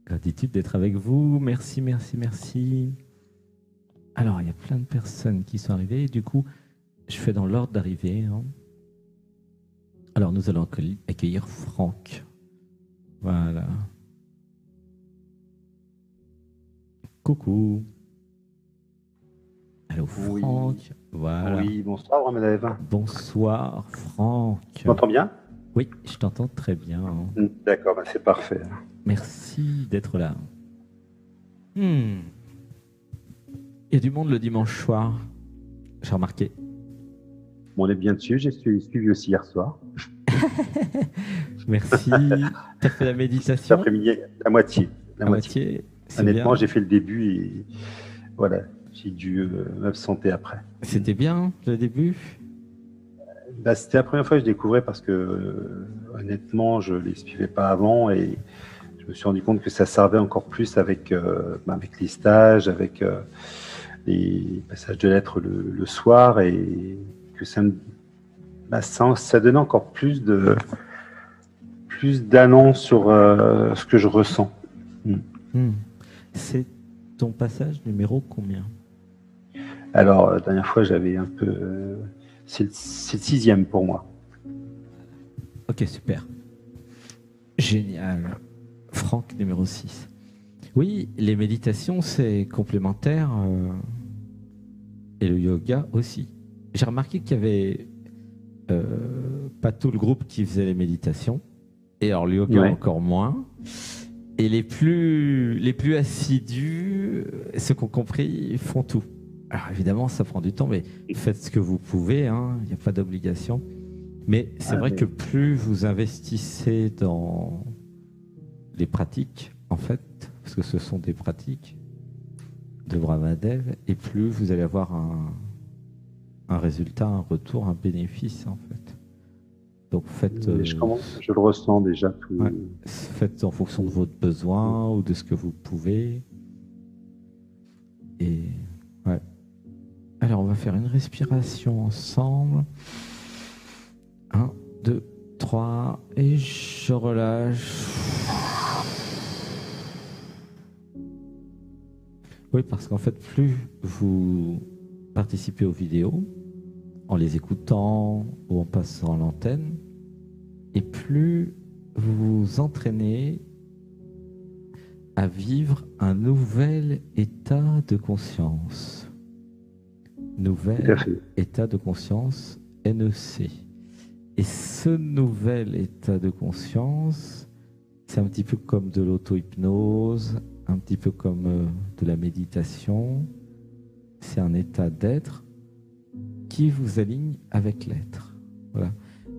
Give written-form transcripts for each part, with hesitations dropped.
Gratitude d'être avec vous. Merci, merci, merci. Alors, il y a plein de personnes qui sont arrivées. Du coup, je fais dans l'ordre d'arrivée. Hein. Alors, nous allons accueillir Franck. Voilà. Coucou. Allô, Franck. Oui, Voilà. oui, bonsoir, Romanev. Bonsoir, Franck. Tu m'entends bien? Oui, je t'entends très bien. Hein. D'accord, bah c'est parfait. Merci d'être là. Il y a du monde le dimanche soir. J'ai remarqué. Bon, on est bien dessus, j'ai suivi aussi hier soir. Merci. Tu as fait la Cet méditation après-midi, la moitié. à moitié. C'est Honnêtement, bien. j'ai fait le début et voilà, j'ai dû m'absenter après. C'était bien le début. Bah, c'était la première fois que je découvrais parce que honnêtement, je ne les suivais pas avant et je me suis rendu compte que ça servait encore plus avec les stages, avec les passages de lettres le soir et que ça donnait encore plus d'annonces sur ce que je ressens. C'est ton passage numéro combien? Alors, la dernière fois, j'avais un peu... c'est le 6e pour moi. Ok, super. Génial. Franck, numéro 6. Oui, les méditations, c'est complémentaire. Et le yoga aussi. J'ai remarqué qu'il y avait pas tout le groupe qui faisait les méditations. Et alors, le yoga encore moins. Et les plus assidus, ceux qui ont compris, font tout. Alors évidemment, ça prend du temps, mais faites ce que vous pouvez, hein, il n'y a pas d'obligation. Mais c'est vrai que plus vous investissez dans les pratiques, en fait, parce que ce sont des pratiques de Brahmadev, et plus vous allez avoir un résultat, un retour, un bénéfice, en fait. Donc faites... je le ressens déjà tout. Ouais, faites en fonction de votre besoin ou de ce que vous pouvez. Et ouais. Alors on va faire une respiration ensemble. 1, 2, 3 et je relâche. Oui, parce qu'en fait, plus vous participez aux vidéos, en les écoutant ou en passant à l'antenne, et plus vous vous entraînez à vivre un nouvel état de conscience. Nouvel état de conscience, NEC. Et ce nouvel état de conscience, c'est un petit peu comme de l'auto-hypnose, un petit peu comme de la méditation. C'est un état d'être qui vous aligne avec l'être. Voilà.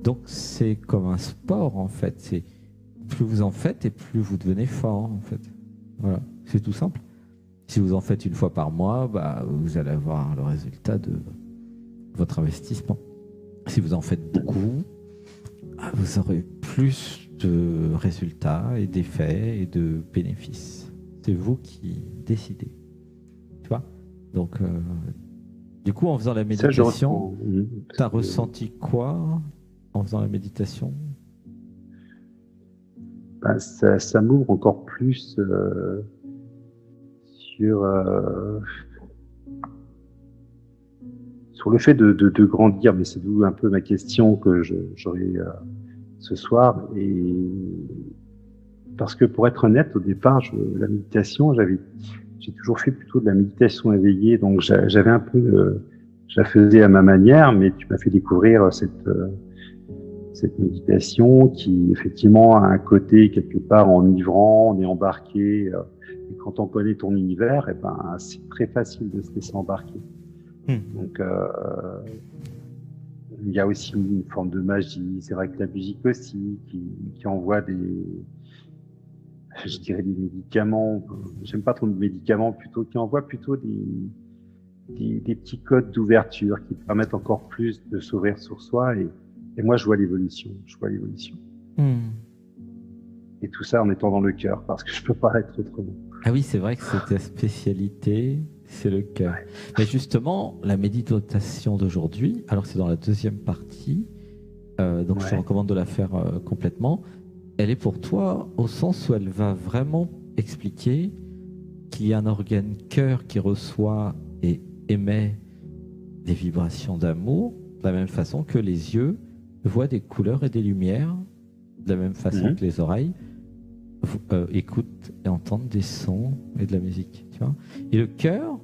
Donc c'est comme un sport en fait. C'est plus vous en faites et plus vous devenez fort en fait. Voilà, c'est tout simple. Si vous en faites une fois par mois, vous allez avoir le résultat de votre investissement. Si vous en faites beaucoup, vous aurez plus de résultats et d'effets et de bénéfices. C'est vous qui décidez. Tu vois? Donc, du coup, en faisant la méditation, tu as ressenti quoi en faisant la méditation? Ça m'ouvre encore plus sur le fait de grandir, mais c'est d'où un peu ma question que j'aurai ce soir. Et parce que pour être honnête, au départ, la méditation, j'ai toujours fait plutôt de la méditation éveillée, donc j'avais un peu, je la faisais à ma manière, mais tu m'as fait découvrir cette méditation qui effectivement a un côté quelque part enivrant, on est embarqué, et quand on connaît ton univers, c'est très facile de se laisser embarquer. Donc il y a aussi une forme de magie, c'est vrai que la musique aussi qui envoie des médicaments, j'aime pas trop de médicaments, plutôt qui envoient plutôt des petits codes d'ouverture qui permettent encore plus de s'ouvrir sur soi et moi je vois l'évolution. Et tout ça en étant dans le cœur, parce que je peux pas être autrement. Ah oui, c'est vrai que c'est ta spécialité, c'est le cœur. Ouais. Mais justement, la méditation d'aujourd'hui, alors c'est dans la deuxième partie, je te recommande de la faire complètement. Elle est pour toi au sens où elle va vraiment expliquer qu'il y a un organe cœur qui reçoit et émet des vibrations d'amour de la même façon que les yeux voient des couleurs et des lumières, de la même façon que les oreilles écoutent et entendent des sons et de la musique. Tu vois, et le cœur,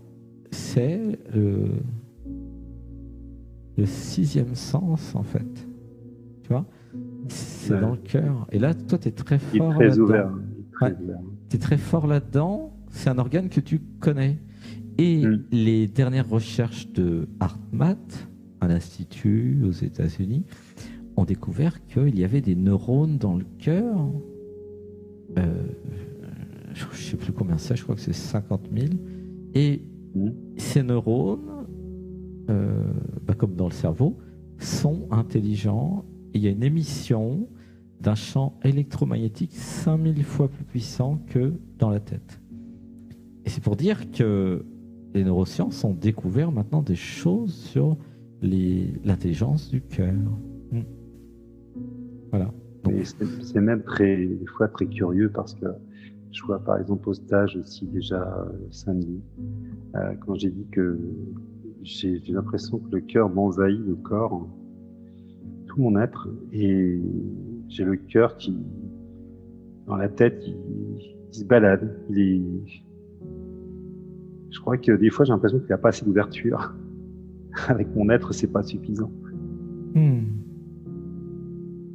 c'est le sixième sens, en fait. Tu vois, c'est dans le cœur. Et là, toi, tu es très fort là-dedans. Il est très ouvert. Tu es très fort là-dedans. C'est un organe que tu connais. Et les dernières recherches de HeartMath, un institut aux États-Unis, ont découvert qu'il y avait des neurones dans le cœur. Je ne sais plus combien c'est, je crois que c'est 50 000. Et ces neurones, comme dans le cerveau, sont intelligents. Et il y a une émission d'un champ électromagnétique 5000 fois plus puissant que dans la tête. Et c'est pour dire que les neurosciences ont découvert maintenant des choses sur l'intelligence du cœur. Voilà. Donc, c'est même des fois très curieux parce que je vois par exemple au stage aussi déjà samedi, quand j'ai dit que j'ai l'impression que le cœur m'envahit le corps, tout mon être, et j'ai le cœur qui, dans la tête, il se balade. Je crois que des fois j'ai l'impression qu'il n'y a pas assez d'ouverture. Avec mon être, c'est pas suffisant.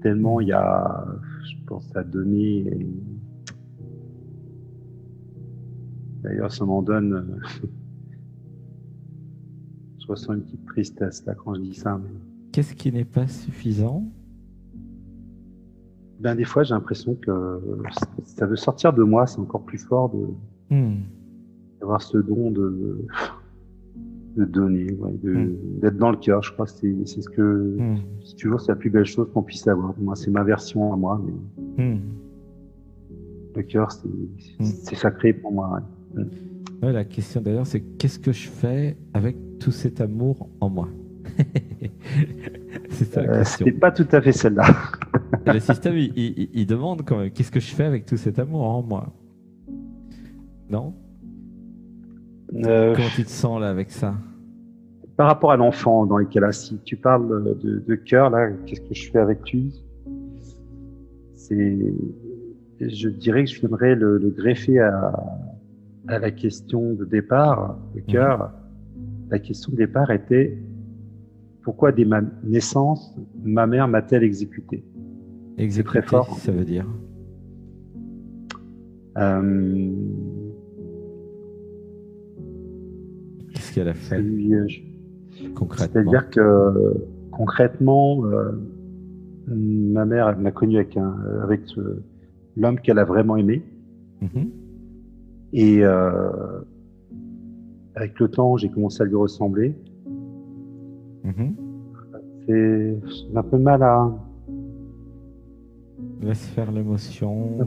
Tellement il y a, je pense, à donner. D'ailleurs, ça m'en donne. Je ressens une petite tristesse là quand je dis ça. Mais... Qu'est-ce qui n'est pas suffisant? Des fois, j'ai l'impression que ça veut sortir de moi. C'est encore plus fort d'avoir ce don de donner, d'être dans le cœur. Je crois que c'est ce que c'est toujours la plus belle chose qu'on puisse avoir. Moi, c'est ma version à moi, mais le cœur, c'est sacré pour moi. Ouais, la question d'ailleurs, c'est qu'est-ce que je fais avec tout cet amour en moi? C'est ça la question. C'est pas tout à fait celle-là. Le système, il demande quand même, qu'est-ce que je fais avec tout cet amour en moi? Non? Comment tu te sens là avec ça? Par rapport à l'enfant dans lequel là, si tu parles de cœur, là, qu'est-ce que je fais avec lui? Je dirais que je viendrais le greffer à la question de départ, le cœur. La question de départ était pourquoi dès ma naissance, ma mère m'a-t-elle exécuté? Exécuté, très fort. Ça veut dire qu'est-ce qu'elle a fait concrètement? C'est-à-dire que concrètement, ma mère m'a connu avec l'homme qu'elle a vraiment aimé. Et avec le temps, j'ai commencé à lui ressembler. J'ai un peu de mal à... Laisse faire l'émotion. J'ai un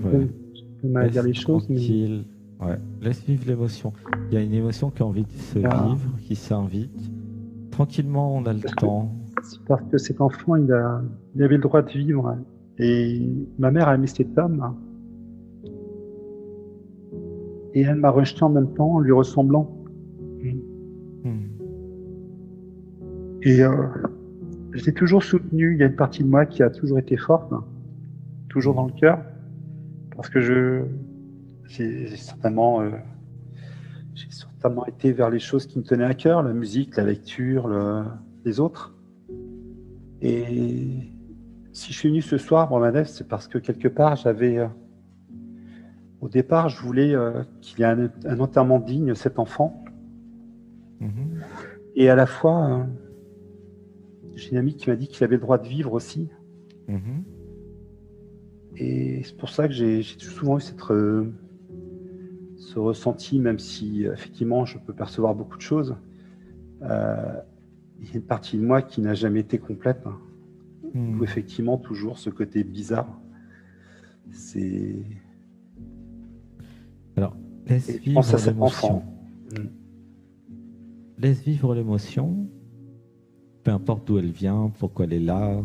peu mal à dire les choses. Tranquille. Ouais. Laisse vivre l'émotion. Il y a une émotion qui a envie de se vivre, qui s'invite. Tranquillement, on a le temps. C'est parce que cet enfant, il avait le droit de vivre. Et ma mère a aimé cet homme. Et elle m'a rejeté en même temps, en lui ressemblant. Et je l'ai toujours soutenu. Il y a une partie de moi qui a toujours été forte, toujours dans le cœur, parce que j'ai certainement été vers les choses qui me tenaient à cœur, la musique, la lecture, les autres. Et si je suis venu ce soir, Brahmadev, c'est parce que quelque part, au départ, je voulais qu'il y ait un enterrement digne, cet enfant. Et à la fois, j'ai une amie qui m'a dit qu'il avait le droit de vivre aussi. Et c'est pour ça que j'ai souvent eu ce ressenti, même si effectivement je peux percevoir beaucoup de choses. Il y a une partie de moi qui n'a jamais été complète. Où effectivement, toujours ce côté bizarre. Alors, laisse vivre l'émotion. Laisse vivre l'émotion, peu importe d'où elle vient, pourquoi elle est là.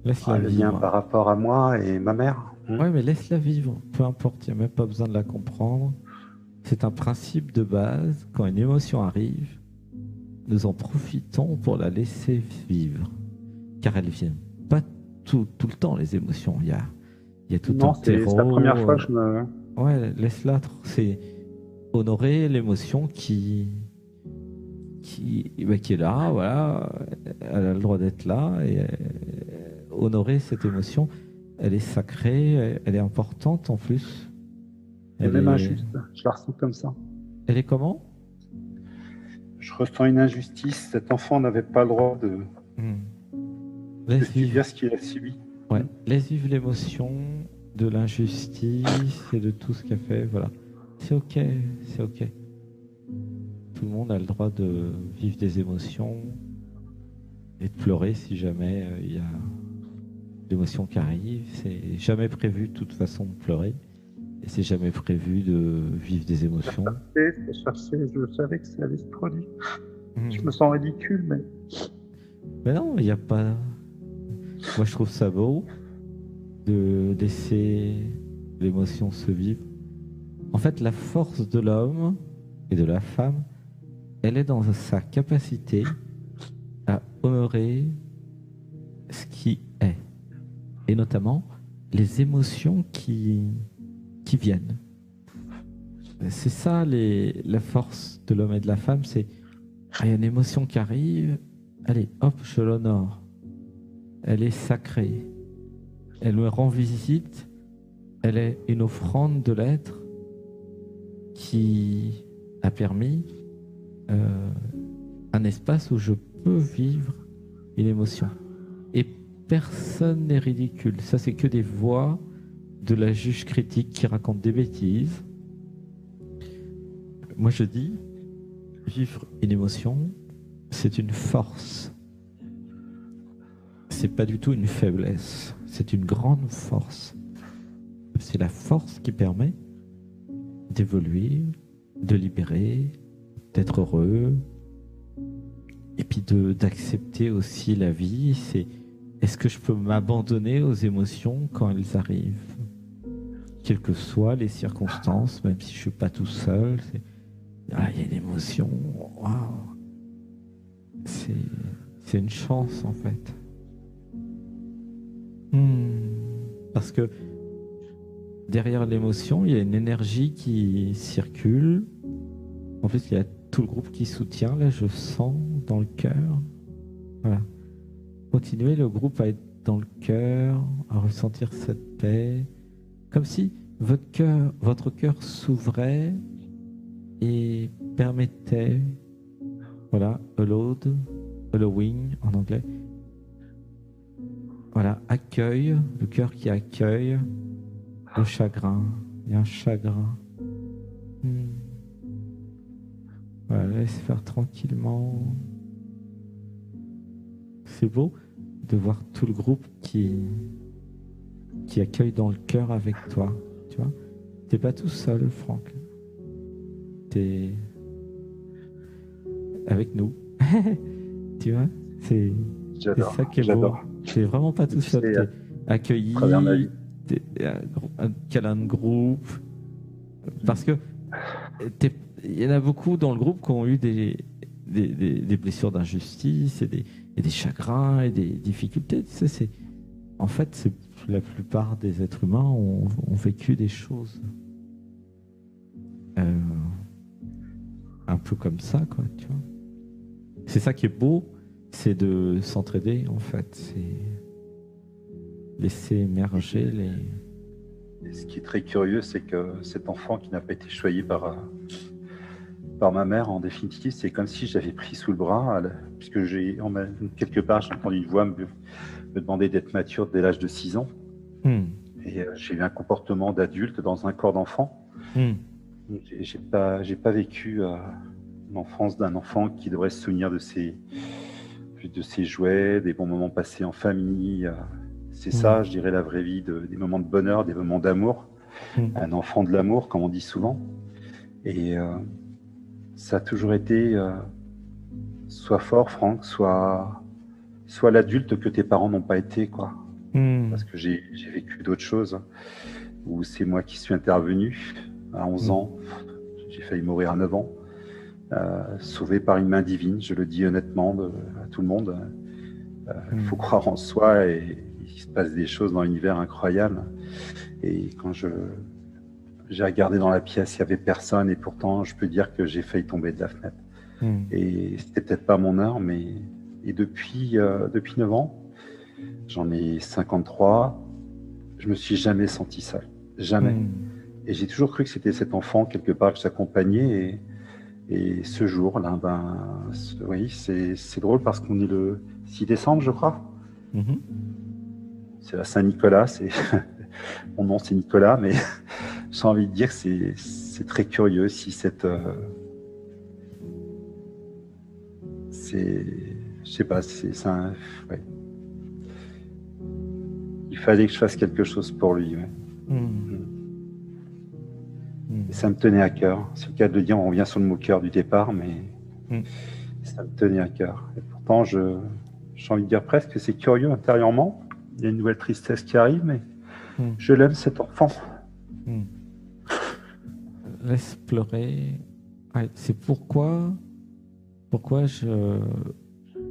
Laisse-la elle vivre. vient par rapport à moi et ma mère. Ouais, mais laisse-la vivre, peu importe, il n'y a même pas besoin de la comprendre. C'est un principe de base, quand une émotion arrive, nous en profitons pour la laisser vivre. Car elles ne viennent pas tout le temps, les émotions. Il y a tout un Non, c'est la première terreau. fois que je me. Ouais, laisse-la. C'est honorer l'émotion qui est là, voilà. Elle a le droit d'être là. Et honorer cette émotion, elle est sacrée, elle est importante en plus. C'est même injuste. Je la ressens comme ça. Elle est comment? Je ressens une injustice. Cet enfant n'avait pas le droit de Laisse vivre. subir ce qu'il a subi. Ouais, laisse vivre l'émotion de l'injustice et de tout ce qu'il a fait. Voilà. C'est ok, c'est ok. Tout le monde a le droit de vivre des émotions et de pleurer si jamais il y a l'émotion qui arrive. C'est jamais prévu de toute façon de pleurer. Et c'est jamais prévu de vivre des émotions. Je savais que ça allait se produire. Je me sens ridicule, mais. Mais non, il n'y a pas. Moi, je trouve ça beau de laisser l'émotion se vivre. En fait, la force de l'homme et de la femme, elle est dans sa capacité à honorer ce qui est. Et notamment les émotions qui viennent. C'est ça la force de l'homme et de la femme, c'est il y a une émotion qui arrive, allez, hop, je l'honore. Elle est sacrée. Elle me rend visite. Elle est une offrande de l'être qui a permis un espace où je peux vivre une émotion. Et personne n'est ridicule. Ça, c'est que des voix de la juge critique qui raconte des bêtises. Moi, je dis, vivre une émotion, c'est une force. C'est pas du tout une faiblesse. C'est une grande force. C'est la force qui permet d'évoluer, de libérer, d'être heureux, et puis d'accepter aussi la vie. Est-ce que je peux m'abandonner aux émotions quand elles arrivent, quelles que soient les circonstances, même si je suis pas tout seul. Il y a une émotion, waouh, c'est une chance en fait. Parce que derrière l'émotion, il y a une énergie qui circule. En plus, il y a tout le groupe qui soutient. Là, je sens dans le cœur. Voilà. Continuez le groupe à être dans le cœur, à ressentir cette paix. Comme si votre cœur s'ouvrait et permettait, voilà, allowing en anglais. Voilà, accueille, le cœur qui accueille le chagrin. Il y a un chagrin. Voilà, laisse faire tranquillement. C'est beau de voir tout le groupe qui accueille dans le cœur avec toi. Tu vois, t'es pas tout seul, Franck. T'es avec nous. Tu vois, c'est ça qui est beau. T'es vraiment pas tout seul. T'es accueilli. T'es un câlin de groupe. Parce que il y en a beaucoup dans le groupe qui ont eu des blessures d'injustice et des chagrins et des difficultés. Tu sais, en fait, la plupart des êtres humains ont vécu des choses un peu comme ça, quoi, tu vois. C'est ça qui est beau, c'est de s'entraider, en fait. C'est laisser émerger les... Et ce qui est très curieux, c'est que cet enfant qui n'a pas été choyé par ma mère, en définitive, c'est comme si je l'avais pris sous le bras, puisque quelque part, j'ai entendu une voix me demander d'être mature dès l'âge de 6 ans. Et j'ai eu un comportement d'adulte dans un corps d'enfant. J'ai pas vécu l'enfance d'un enfant qui devrait se souvenir de ses jouets, des bons moments passés en famille. C'est ça, je dirais, la vraie vie, des moments de bonheur, des moments d'amour. Un enfant de l'amour, comme on dit souvent. Et ça a toujours été soit fort, Franck, soit l'adulte que tes parents n'ont pas été, quoi. parce que j'ai vécu d'autres choses où c'est moi qui suis intervenu à 11 ans. J'ai failli mourir à 9 ans, sauvé par une main divine, je le dis honnêtement à tout le monde. Il faut croire en soi et il se passe des choses dans l'univers incroyables. Et quand j'ai regardé dans la pièce, il n'y avait personne et pourtant je peux dire que j'ai failli tomber de la fenêtre. Et c'était peut-être pas mon heure, mais depuis 9 ans, j'en ai 53, je me suis jamais senti seul, jamais. Et j'ai toujours cru que c'était cet enfant quelque part que j'accompagnais. Et ce jour-là, oui, c'est drôle parce qu'on est le 6 décembre, je crois. C'est la Saint-Nicolas, mon nom c'est Nicolas, mais j'ai envie de dire que c'est très curieux si je sais pas, ouais. Il fallait que je fasse quelque chose pour lui. Ouais. Et ça me tenait à cœur. C'est le cas de le dire, on revient sur le mot cœur du départ, mais ça me tenait à cœur. Et pourtant, j'ai envie de dire presque que c'est curieux intérieurement. Il y a une nouvelle tristesse qui arrive, mais je l'aime, cet enfant. Laisse pleurer. Ouais, c'est pourquoi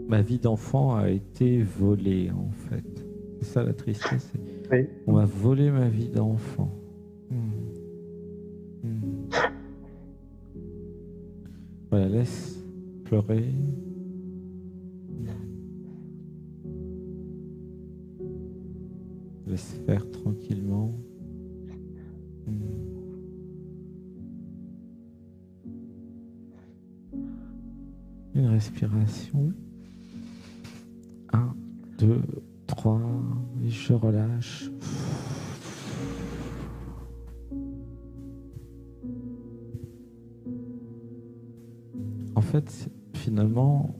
ma vie d'enfant a été volée, en fait. C'est ça la tristesse. Oui. On m'a volé ma vie d'enfant. Voilà, laisse pleurer. Laisse faire tranquillement. Une respiration. 1, 2, 3. Et je relâche. En fait, finalement,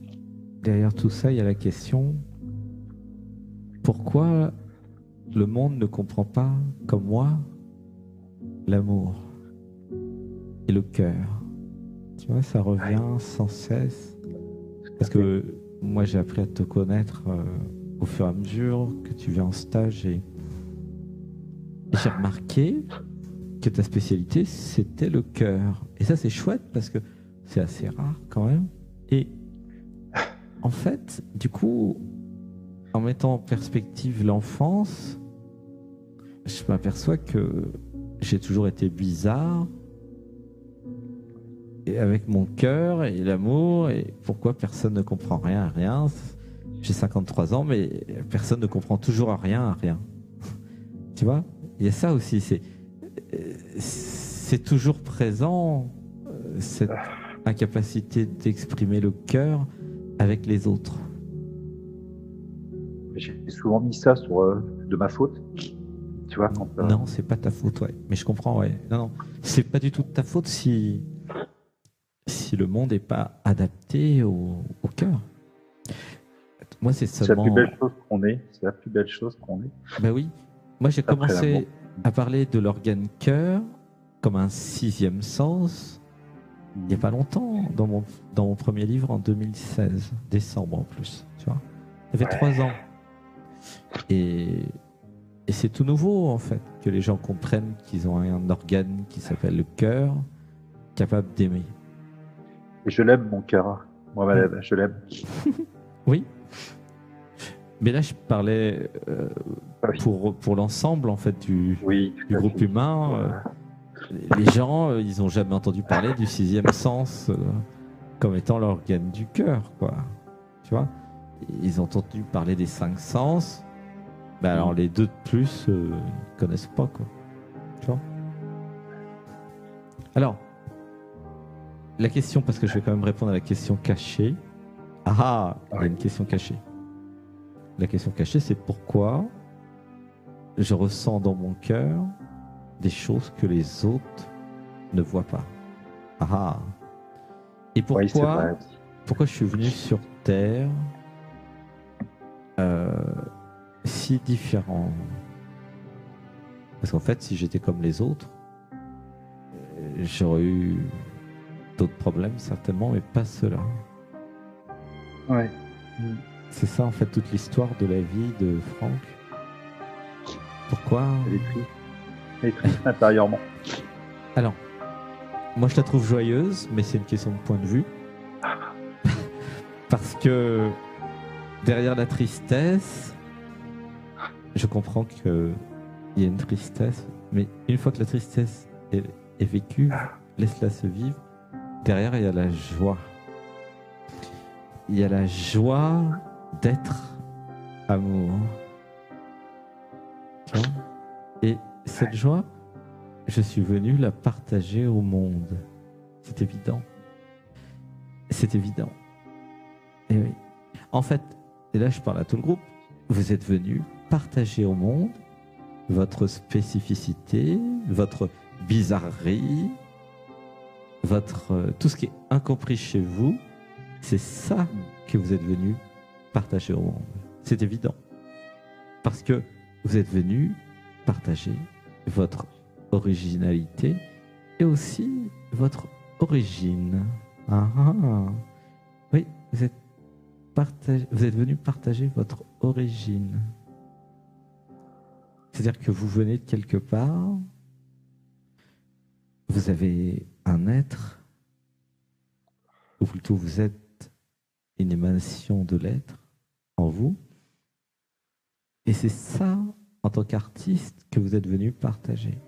derrière tout ça, il y a la question: pourquoi le monde ne comprend pas, comme moi, l'amour et le cœur? Tu vois, ça revient sans cesse. Parce que moi, j'ai appris à te connaître au fur et à mesure que tu viens en stage et j'ai remarqué que ta spécialité, c'était le cœur. Et ça, c'est chouette parce que c'est assez rare quand même. Et en fait, du coup, en mettant en perspective l'enfance, je m'aperçois que j'ai toujours été bizarre et avec mon cœur et l'amour, et pourquoi personne ne comprend rien à rien. J'ai 53 ans, mais personne ne comprend toujours à rien à rien. Tu vois, il y a ça aussi, c'est toujours présent, cette incapacité d'exprimer le cœur avec les autres. J'ai souvent mis ça de ma faute. Tu vois, Non, c'est pas ta faute, ouais. Mais je comprends, ouais. Non, c'est pas du tout de ta faute si le monde n'est pas adapté au cœur. Moi, c'est seulement... C'est la plus belle chose qu'on ait. C'est la plus belle chose qu'on ait. Ben oui. Moi, j'ai commencé à parler de l'organe cœur comme un 6e sens il n'y a pas longtemps, dans mon premier livre en 2016, décembre en plus. Tu vois, ça fait 3 ans. Et c'est tout nouveau, en fait, que les gens comprennent qu'ils ont un organe qui s'appelle le cœur, capable d'aimer. Et je l'aime, mon cœur. Moi, je l'aime. Oui. Mais là, je parlais pour l'ensemble, en fait, du groupe humain. Les gens, ils n'ont jamais entendu parler du 6e sens comme étant l'organe du cœur, quoi. Tu vois, ils ont entendu parler des 5 sens. Ben alors les 2 de plus, ils ne connaissent pas, quoi. Tu vois. Alors, la question, parce que je vais quand même répondre à la question cachée. Il y a une question cachée. La question cachée, c'est pourquoi je ressens dans mon cœur des choses que les autres ne voient pas. Et pourquoi je suis venu sur Terre si différent? Parce qu'en fait, si j'étais comme les autres, j'aurais eu d'autres problèmes certainement, mais pas ceux-là. Ouais. C'est ça en fait toute l'histoire de la vie de Franck. Pourquoi? Elle est triste. Elle est triste intérieurement. Alors, moi je la trouve joyeuse, mais c'est une question de point de vue. Parce que derrière la tristesse, je comprends qu'il y a une tristesse, mais une fois que la tristesse est vécue, laisse-la se vivre. Derrière, il y a la joie. Il y a la joie d'être amour. Tu vois? Et cette joie, je suis venu la partager au monde. C'est évident. C'est évident. Et oui. En fait, et là je parle à tout le groupe, vous êtes venu partager au monde votre spécificité, votre bizarrerie, tout ce qui est incompris chez vous. C'est ça que vous êtes venu partager au monde. C'est évident. Parce que vous êtes venu partager votre originalité et aussi votre origine. Ah, ah. Oui, vous êtes venu partager votre origine. C'est-à-dire que vous venez de quelque part, vous avez un être, ou plutôt vous êtes une émanation de l'être en vous, et c'est ça, en tant qu'artiste, que vous êtes venu partager.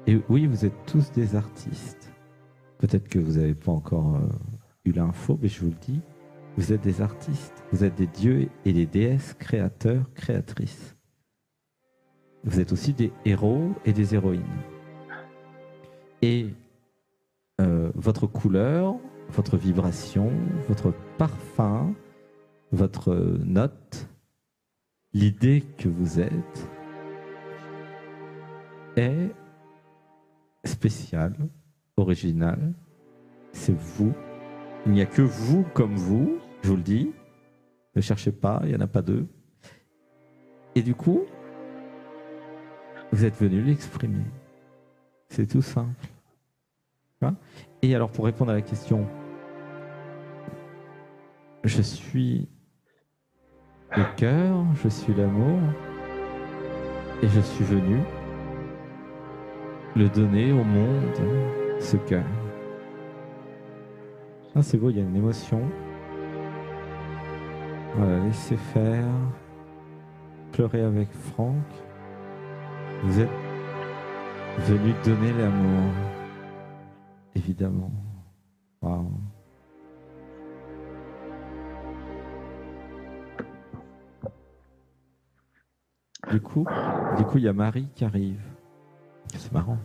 Et oui, vous êtes tous des artistes. Peut-être que vous n'avez pas encore eu l'info, mais je vous le dis, vous êtes des artistes. Vous êtes des dieux et des déesses créateurs, créatrices. Vous êtes aussi des héros et des héroïnes. Et votre couleur, votre vibration, votre parfum, votre note, l'idée que vous êtes est spéciale, originale. C'est vous. Il n'y a que vous comme vous, je vous le dis. Ne cherchez pas, il n'y en a pas deux. Et du coup, vous êtes venu l'exprimer. C'est tout simple. Et alors, pour répondre à la question, je suis le cœur, je suis l'amour, et je suis venu le donner au monde, ce cœur. Ah, c'est beau, il y a une émotion. Voilà, laissez faire. Pleurer avec Franck. Vous êtes venu donner l'amour. Évidemment. Wow. Du coup, il y a Marie qui arrive. C'est marrant.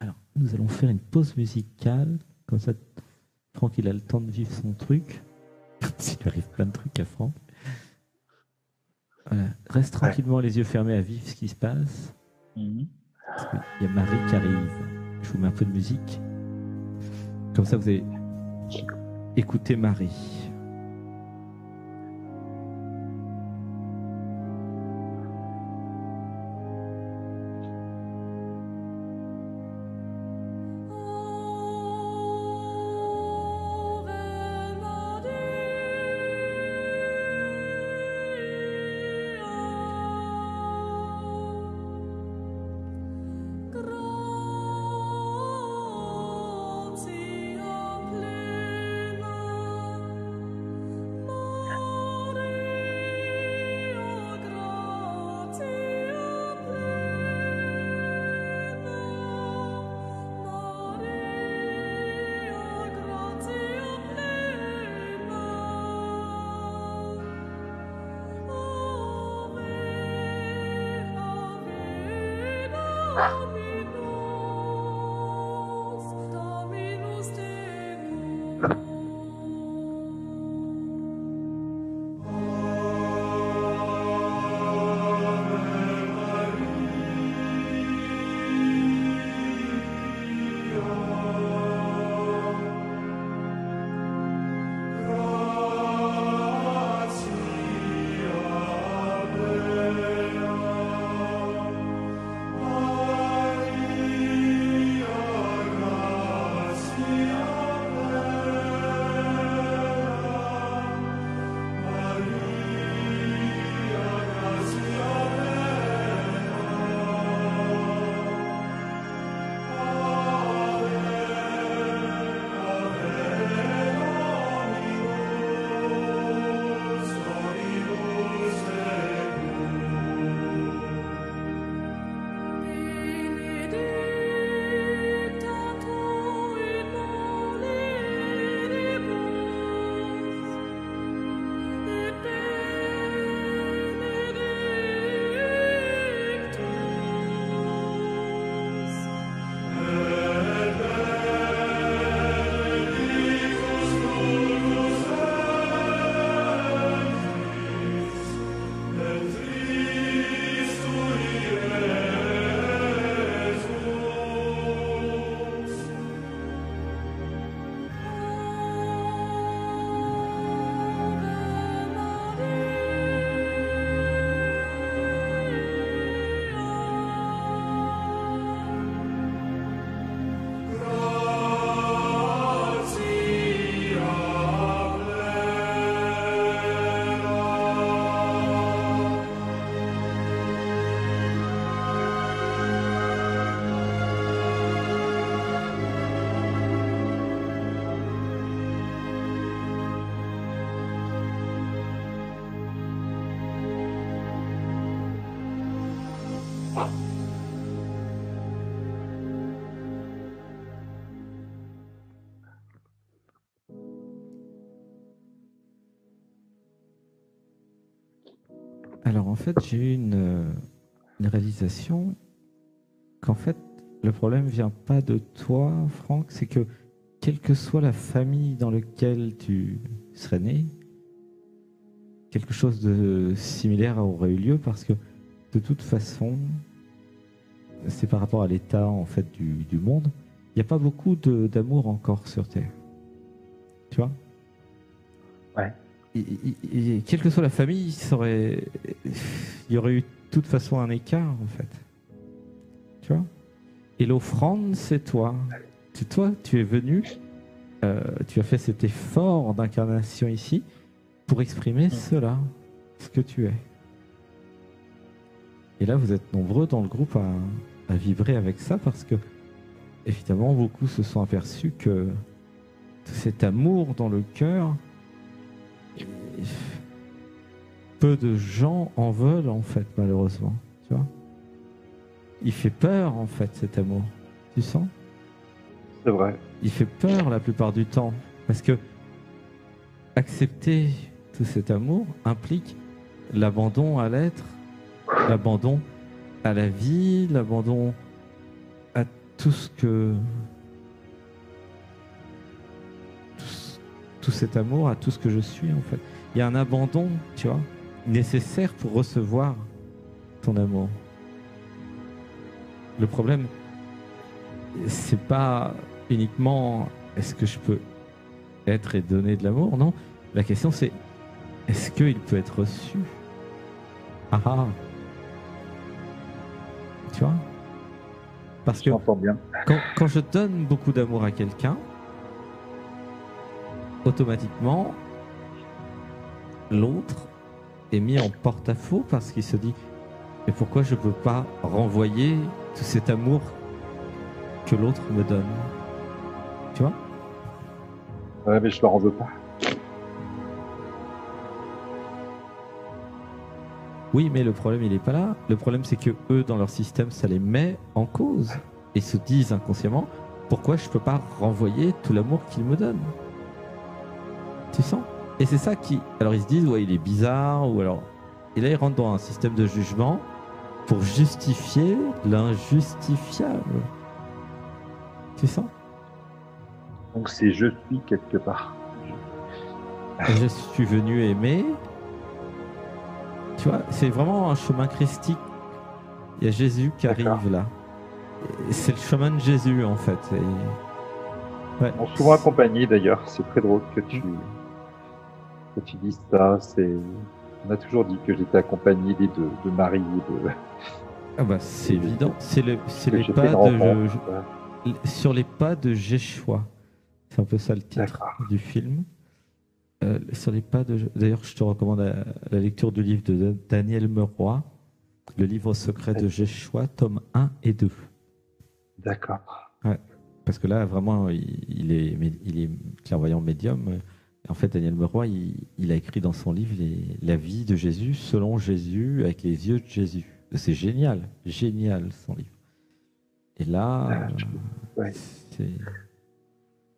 Alors, nous allons faire une pause musicale. Comme ça, Franck, il a le temps de vivre son truc. S'il arrive plein de trucs à Franck. Voilà. Reste tranquillement les yeux fermés à vivre ce qui se passe. Il y a Marie qui arrive. Je vous mets un peu de musique. Comme ça, vous allez écouter Marie. Alors en fait, j'ai eu une réalisation qu'en fait, le problème vient pas de toi, Franck, c'est que quelle que soit la famille dans laquelle tu serais né, quelque chose de similaire aurait eu lieu parce que de toute façon, c'est par rapport à l'état en fait du monde. Il n'y a pas beaucoup d'amour encore sur Terre. Tu vois? Ouais. Et quelle que soit la famille, il y aurait eu de toute façon un écart en fait. Tu vois? Et l'offrande, c'est toi. C'est toi, tu es venu, tu as fait cet effort d'incarnation ici pour exprimer cela, ce que tu es. Et là, vous êtes nombreux dans le groupe à vibrer avec ça parce que, évidemment, beaucoup se sont aperçus que tout cet amour dans le cœur, peu de gens en veulent en fait, malheureusement. Tu vois? Il fait peur en fait, cet amour. Tu sens? C'est vrai. Il fait peur la plupart du temps parce que accepter tout cet amour implique l'abandon à l'être, l'abandon à la vie, l'abandon à tout ce que tout cet amour, à tout ce que je suis en fait. Il y a un abandon, tu vois, nécessaire pour recevoir ton amour. Le problème, c'est pas uniquement est-ce que je peux être et donner de l'amour, non. La question c'est est-ce qu'il peut être reçu? Ah ah. Tu vois? Parce que J'entends bien. quand je donne beaucoup d'amour à quelqu'un, automatiquement, l'autre est mis en porte-à-faux parce qu'il se dit mais pourquoi je ne peux pas renvoyer tout cet amour que l'autre me donne? Tu vois? Ouais, mais je leur en veux pas. Oui, mais le problème, il n'est pas là. Le problème, c'est que eux, dans leur système, ça les met en cause et se disent inconsciemment pourquoi je ne peux pas renvoyer tout l'amour qu'ils me donnent? Tu sens? Et c'est ça qui. Alors, ils se disent, ouais, il est bizarre, ou alors. Et là, ils rentrent dans un système de jugement pour justifier l'injustifiable. Tu sens? Donc c'est je suis quelque part. Je suis venu aimer. Tu vois, c'est vraiment un chemin christique. Il y a Jésus qui arrive là. Et c'est le chemin de Jésus en fait. Et... ouais. On est souvent accompagné d'ailleurs. C'est très drôle que tu dises ça. On a toujours dit que j'étais accompagné des deux, de Marie et de. Ah bah c'est évident. C'est les pas sur les pas de Jéchoua. C'est un peu ça le titre du film. Sur les pas de. D'ailleurs, je te recommande la lecture du livre de Daniel Meroy, le livre secret de Jéchoua, tome 1 et 2. D'accord. Ouais. Parce que là, vraiment, il est clairvoyant médium. En fait, Daniel Meroy, il a écrit dans son livre la vie de Jésus selon Jésus, avec les yeux de Jésus. C'est génial, génial son livre. Et là,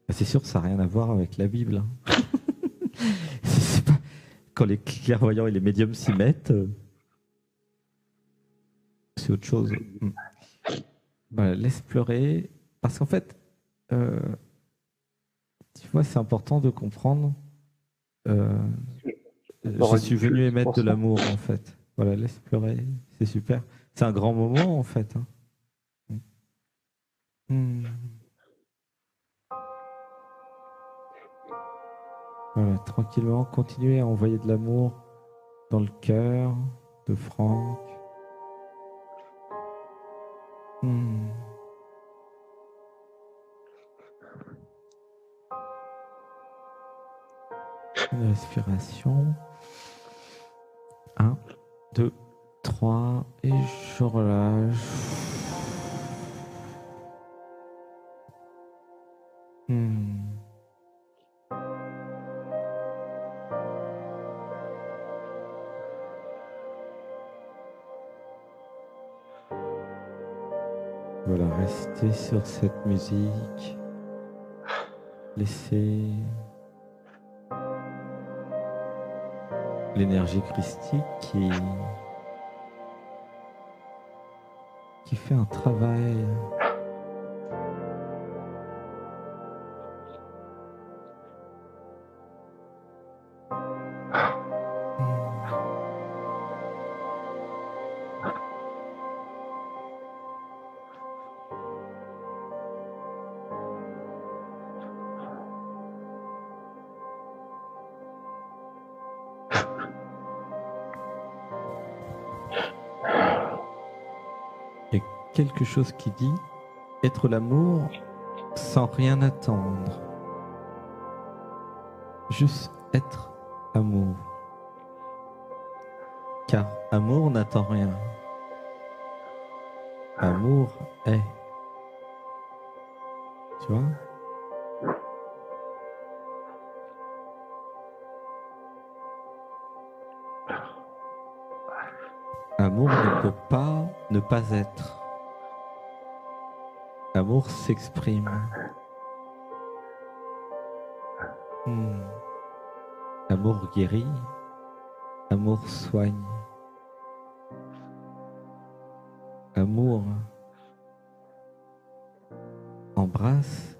c'est sûr que ça n'a rien à voir avec la Bible. Hein. C'est pas... Quand les clairvoyants et les médiums s'y mettent, c'est autre chose. Voilà, laisse pleurer. Parce qu'en fait, tu vois, c'est important de comprendre. Je suis venu émettre de l'amour, en fait. Voilà, laisse pleurer. C'est super. C'est un grand moment, en fait. Hein. Voilà, tranquillement, continuez à envoyer de l'amour dans le cœur de Franck. Une respiration. 1, 2, 3, et je relâche. Voilà, restez sur cette musique. Laissez l'énergie christique qui fait un travail. Il y a quelque chose qui dit être l'amour sans rien attendre. Juste être amour. Car amour n'attend rien. Amour est. Tu vois? Amour ne peut pas ne pas être. Amour s'exprime. Amour guérit. Amour soigne. Amour embrasse.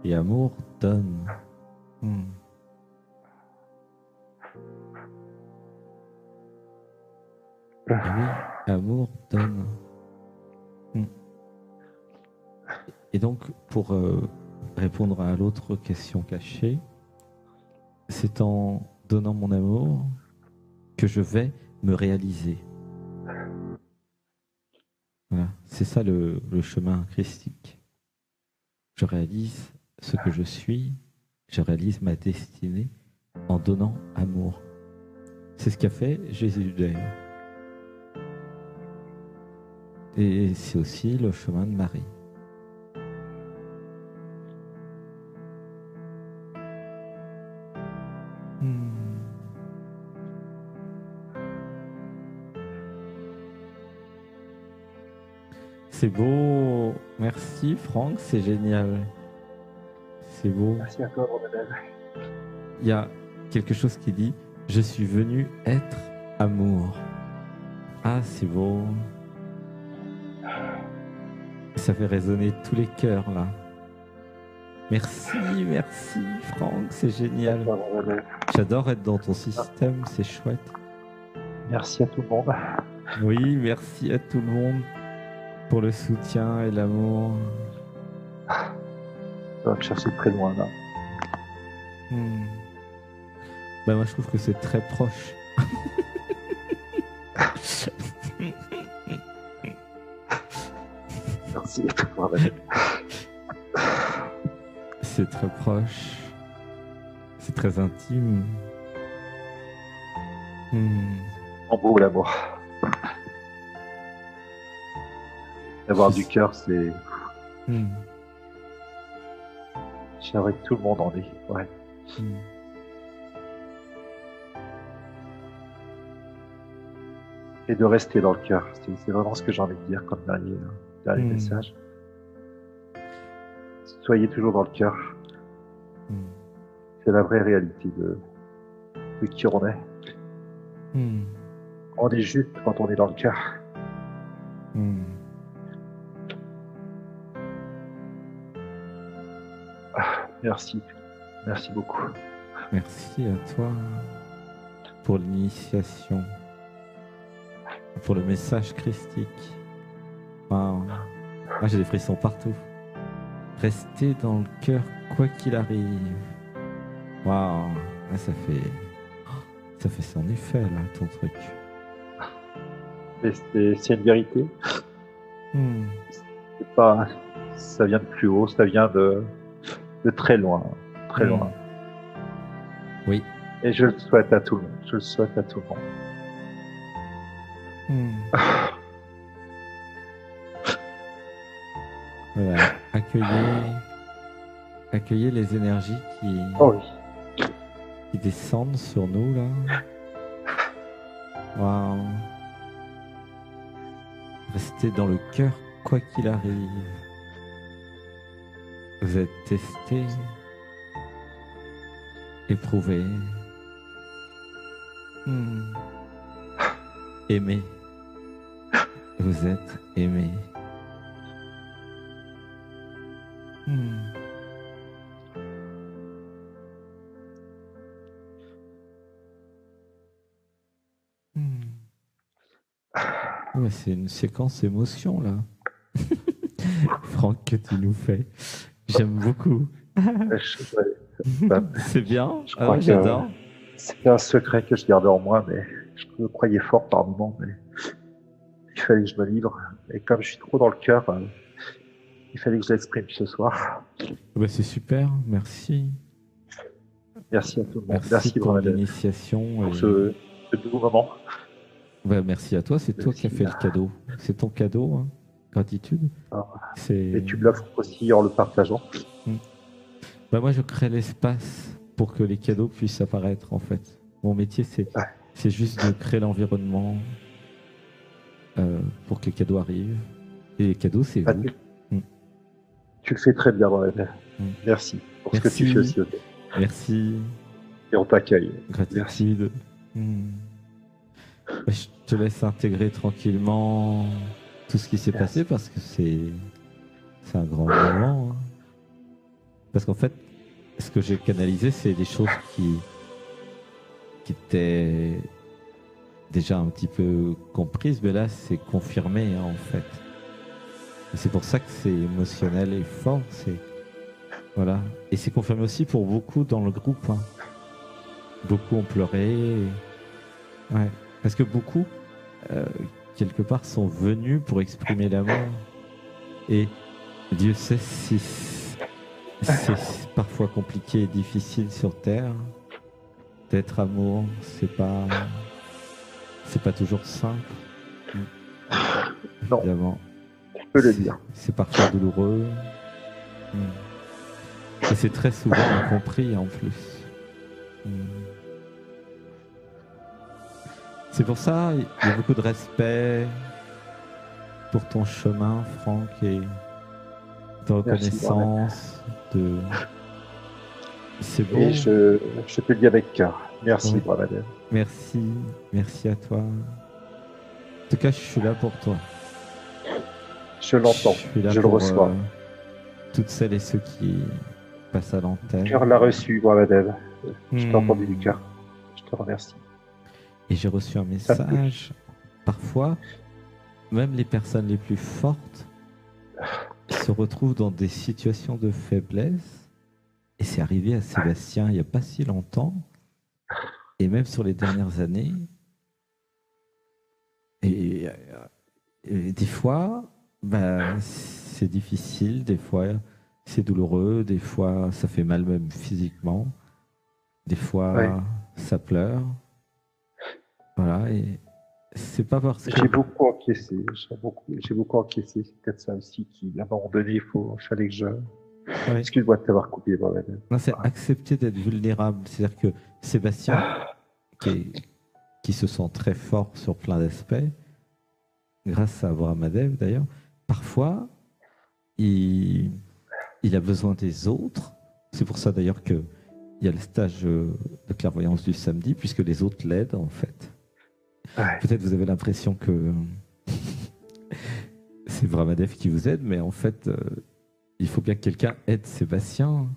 Et amour donne. Et oui, amour donne. Et donc, pour répondre à l'autre question cachée, c'est en donnant mon amour que je vais me réaliser. Voilà, c'est ça le chemin christique. Je réalise ce que je suis, je réalise ma destinée en donnant amour. C'est ce qu'a fait Jésus d'ailleurs. Et c'est aussi le chemin de Marie. C'est beau. Merci Franck, c'est génial. C'est beau. Merci à toi, Robert. Il y a quelque chose qui dit « Je suis venu être amour ». Ah, c'est beau. Ça fait résonner tous les cœurs là. Merci, merci Franck, c'est génial. J'adore être dans ton système, c'est chouette. Merci à tout le monde. Oui, merci à tout le monde pour le soutien et l'amour. Ça va me chercher très loin là. Bah moi je trouve que c'est très proche. Merci. C'est très proche. C'est très intime. En beau l'amour. D'avoir du cœur, c'est... J'aimerais que tout le monde en ait. Ouais. Et de rester dans le cœur. C'est vraiment ce que j'ai envie de dire comme dernier message. Soyez toujours dans le cœur. C'est la vraie réalité de qui on est. On est juste quand on est dans le cœur. Merci. Merci beaucoup. Merci à toi pour l'initiation, pour le message christique. Wow. Ah, j'ai des frissons partout. Rester dans le cœur quoi qu'il arrive. Waouh, ça fait son effet là, ton truc. C'est une vérité. C'est pas, ça vient de plus haut, ça vient de très loin, très loin. Oui. Et je le souhaite à tout le monde. Je le souhaite à tout le monde. Voilà. Accueillez les énergies qui descendent sur nous là. Waouh. restez dans le cœur quoi qu'il arrive. Vous êtes testé, éprouvé, aimé. Vous êtes aimé. Ouais, c'est une séquence émotion là. Franck, que tu nous fais. J'aime beaucoup. C'est bien. Je crois que j'adore. c'est un secret que je gardais en moi, mais je me croyais fort par moments, mais il fallait que je me livre. Et comme je suis trop dans le cœur, il fallait que je l'exprime ce soir. Bah, c'est super, merci. Merci à tout le monde. Merci pour l'initiation. Pour ce beau moment. Bah, merci à toi, c'est toi qui as fait le cadeau. C'est ton cadeau, hein. Gratitude. Et tu me l'offres aussi en le partageant. Bah, moi, je crée l'espace pour que les cadeaux puissent apparaître, en fait. Mon métier, c'est juste de créer l'environnement pour que les cadeaux arrivent. Et les cadeaux, c'est vous. Tu le fais très bien, Mohamed. Merci pour ce que tu fais aussi. Merci. Et on t'accueille. Gratitude. Je te laisse intégrer tranquillement tout ce qui s'est passé parce que c'est un grand moment. Hein. Parce qu'en fait, ce que j'ai canalisé, c'est des choses qui étaient déjà un petit peu comprises, mais là, c'est confirmé, hein, en fait. Et c'est pour ça que c'est émotionnel et fort. Voilà. Et c'est confirmé aussi pour beaucoup dans le groupe. Hein. Beaucoup ont pleuré. Ouais. Parce que beaucoup, quelque part, sont venus pour exprimer l'amour. Et Dieu sait si c'est parfois compliqué et difficile sur Terre. D'être amour, c'est pas toujours simple. Non. Évidemment. Tu peux le dire. C'est parfois douloureux. Et c'est très souvent incompris en plus. C'est pour ça, il y a beaucoup de respect pour ton chemin, Franck, et de reconnaissance. C'est beau. Et je te le dis avec cœur. Merci, Mohamed. Merci à toi. En tout cas, je suis là pour toi. Je l'entends, je le reçois. Toutes celles et ceux qui passent à l'antenne. Le cœur l'a reçu, Mohamed. Je t'ai entendu du cœur. Je te remercie. Et j'ai reçu un message. Parfois, même les personnes les plus fortes se retrouvent dans des situations de faiblesse. Et c'est arrivé à Sébastien il n'y a pas si longtemps. Et même sur les dernières années. Et des fois, c'est difficile. Des fois, c'est douloureux. Des fois, ça fait mal même physiquement. Des fois, ça pleure. Voilà, et c'est pas parce que... J'ai beaucoup encaissé, c'est peut-être ça aussi qui, à un moment donné, il fallait que je... Excuse-moi de t'avoir coupé, Mohamed. Non, c'est accepter d'être vulnérable. C'est-à-dire que Sébastien, qui se sent très fort sur plein d'aspects, grâce à Abrahamadev d'ailleurs, parfois, il a besoin des autres. C'est pour ça d'ailleurs qu'il y a le stage de clairvoyance du samedi, puisque les autres l'aident en fait. Peut-être vous avez l'impression que c'est Brahmadev qui vous aide, mais en fait, il faut bien que quelqu'un aide Sébastien.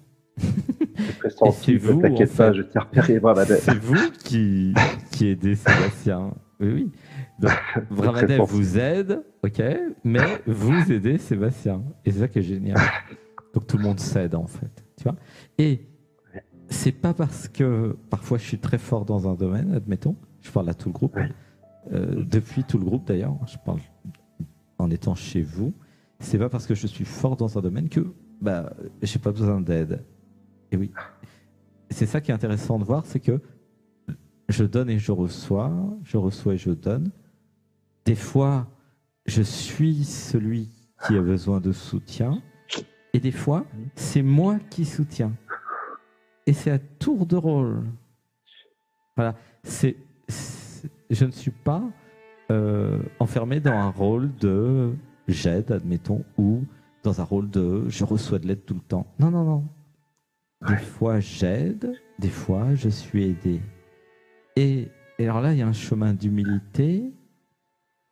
C'est vous, t'inquiète pas, je t'ai repéré Brahmadev. C'est vous qui aidez Sébastien. Oui. Donc, Brahmadev vous aide, ok, mais vous aidez Sébastien. Et c'est ça qui est génial. Donc tout le monde s'aide en fait, tu vois. Et c'est pas parce que parfois je suis très fort dans un domaine, admettons, je parle à tout le groupe, depuis tout le groupe d'ailleurs, je parle en étant chez vous, c'est pas parce que je suis fort dans un domaine que j'ai pas besoin d'aide. Et oui, c'est ça qui est intéressant de voir, c'est que je donne et je reçois et je donne. Des fois, je suis celui qui a besoin de soutien, et des fois, c'est moi qui soutiens. Et c'est à tour de rôle. Voilà, je ne suis pas enfermé dans un rôle de j'aide, admettons, ou dans un rôle de je reçois de l'aide tout le temps. Non, non, non. Des fois j'aide, des fois je suis aidé. Et alors là, il y a un chemin d'humilité.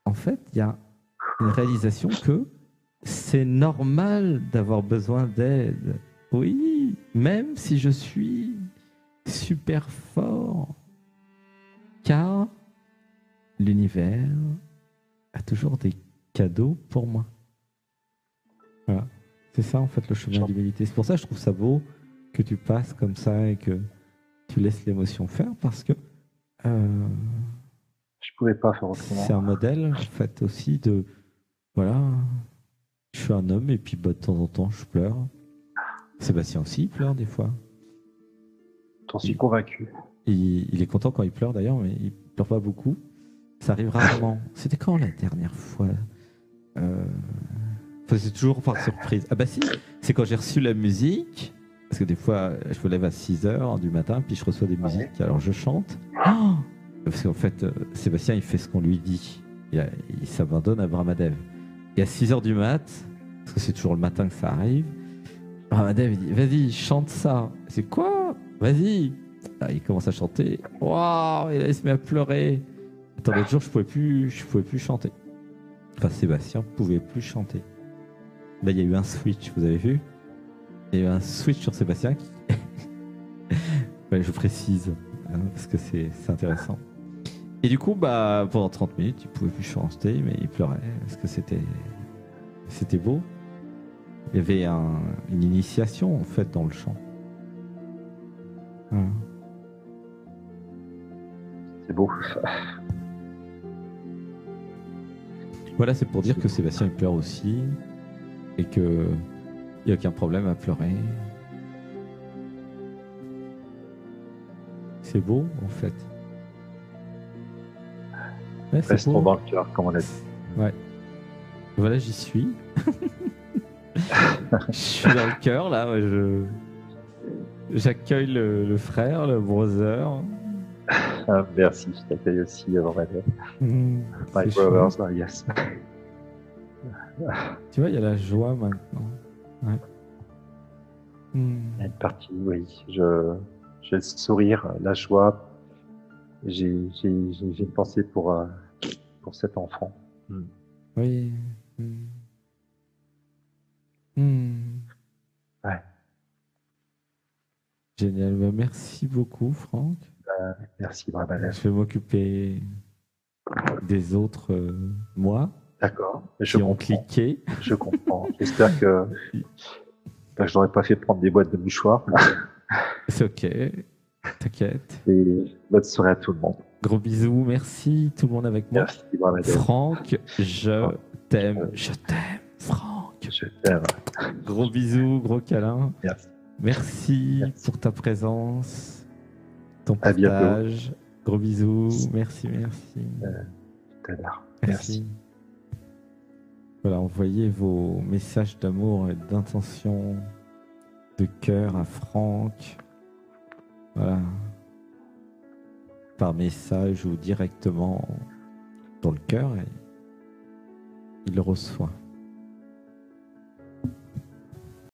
En fait, il y a une réalisation que c'est normal d'avoir besoin d'aide. Oui, même si je suis super fort, car l'univers a toujours des cadeaux pour moi. Voilà. C'est ça en fait le chemin d'humilité. C'est pour ça que je trouve ça beau que tu passes comme ça et que tu laisses l'émotion faire parce que je pouvais pas faire autrement. C'est un modèle en fait aussi de voilà, je suis un homme et puis bah, de temps en temps je pleure. Sébastien aussi il pleure des fois. J'en suis convaincu. Il est content quand il pleure d'ailleurs, mais il pleure pas beaucoup. Ça arrive rarement. C'était quand la dernière fois enfin, c'est toujours par surprise. Ah bah si, c'est quand j'ai reçu la musique. Parce que des fois, je me lève à 6h du matin, puis je reçois des musiques, alors je chante. Oh parce qu'en fait, Sébastien, il fait ce qu'on lui dit. Il s'abandonne à Brahmadev. Et à 6h du mat, parce que c'est toujours le matin que ça arrive, Brahmadev, il dit, vas-y, chante ça. C'est quoi? Vas-y. Là, il commence à chanter. Waouh, et là, il se met à pleurer. Attends, l'autre jour, je pouvais plus chanter. Enfin, Sébastien pouvait plus chanter. Là, il y a eu un switch, vous avez vu? Il y a eu un switch sur Sébastien qui... ouais, je précise, hein, parce que c'est intéressant. Et du coup, bah, pendant 30 minutes, il pouvait plus chanter, mais il pleurait, parce que c'était beau. Il y avait une initiation, en fait, dans le chant. Voilà. C'est beau. Voilà, c'est pour dire que Sébastien, il pleure aussi, et que il n'y a aucun problème à pleurer. C'est beau, en fait. Ouais, restons dans le cœur, comme on a dit. Ouais. Voilà, j'y suis. Je suis dans le cœur, là. J'accueille le frère, le brother. Ah, merci, je t'accueille aussi, Brother. My brothers, là, yes. Tu vois, il y a la joie maintenant. Ouais. Il y a une partie, oui. J'ai le sourire, la joie. J'ai pensé pour cet enfant. Oui. Ouais. Génial. Bah, merci beaucoup, Franck. Merci, Brahmadev. Je vais m'occuper des autres moi. D'accord. Qui ont cliqué. Je comprends. J'espère que je n'aurais pas fait prendre des boîtes de mouchoirs. C'est ok. T'inquiète. Et bonne soirée à tout le monde. Gros bisous. Merci tout le monde avec moi. Merci, Brahmadev. Franck, je t'aime. Je t'aime, Franck. Je t'aime. Gros bisous, gros câlin. Merci. Merci pour ta présence, ton partage. Gros bisous. Merci. Tout à l'heure. Merci. Voilà, envoyez vos messages d'amour et d'intention de cœur à Franck. Voilà. Par message ou directement dans le cœur et il le reçoit.